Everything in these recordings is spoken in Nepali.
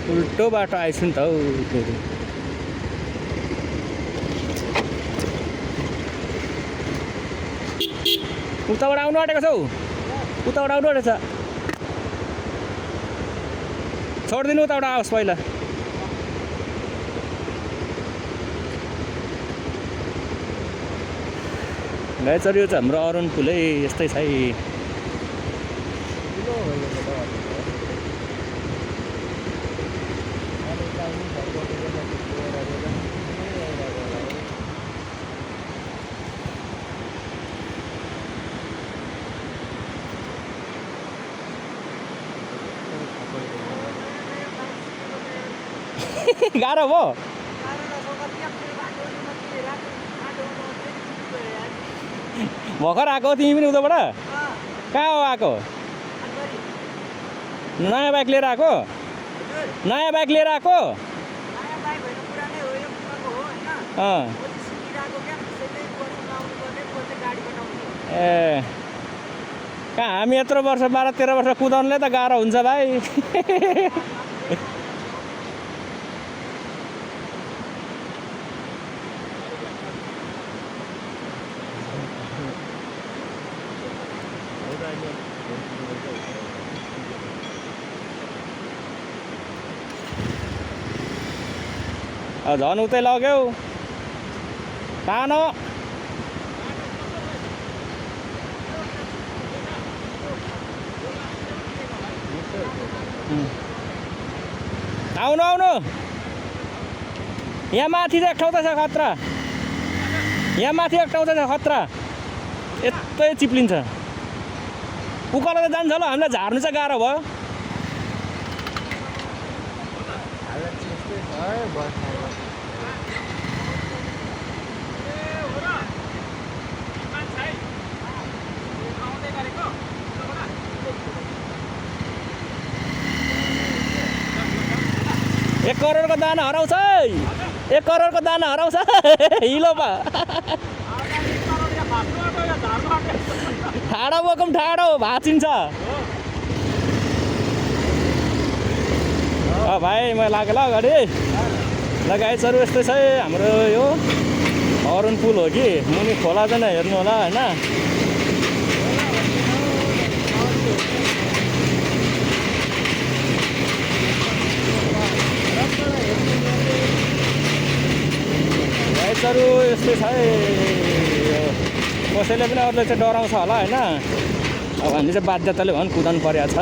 उल्टो बाटो आइछु नि त हौ फेरि। उताबाट आउनु आँटेको छौ, उताबाट आउनु आँटेछ। छोडिदिनु, उताबाट आओस् पहिला। गाइजहरु यो चाहिँ हाम्रो अरुण पुलै यस्तै छ है। गाह्रो भयो। भर्खर आएको तिमी पनि उताबाट? कहाँ हो आएको? नयाँ बाइक लिएर आएको? नयाँ बाइक लिएर आएको? ए कहाँ हामी यत्रो वर्ष 12-13 वर्ष कुदाउनुलाई त गाह्रो हुन्छ भाइ। झन् उतै लग्यौ तानो। आउनु आउनु, यहाँ माथि चाहिँ एक ठाउँ त छ खतरा, यहाँ माथि एक ठाउँ चाहिँ छ खतरा, यतै चिप्लिन्छ। उकालो त जान्छ होला, हामीलाई झार्नु चाहिँ गाह्रो भयो। एक करोडको दाना हराउँछ, 1 करोडको दाना हराउँछ हिलोमा। ठाडो बोकम ठाडो भाँचिन्छ। भाइ म लाग्यो ल अगाडि। ल गाइजहरु यस्तै छ हाम्रो यो अरुण पुल हो कि मुनि खोला चाहिँ हेर्नु होला हैन। गाइजहरु यस्तै छ कसैले पनि अरूले चाहिँ डराउँछ होला हैन। अब हामीले चाहिँ बाध्यताले भन् कुदाउनु परेको छ।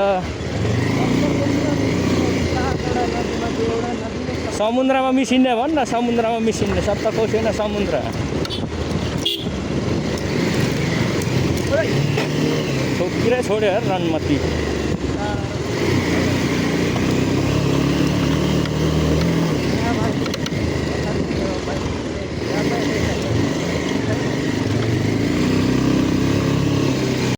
समुद्रमा मिसिन्ने भन् न, समुद्रमा मिसिन्ने सप्तकोशी होइन समुद्र। ठोकिरै छोड्यो रनमती।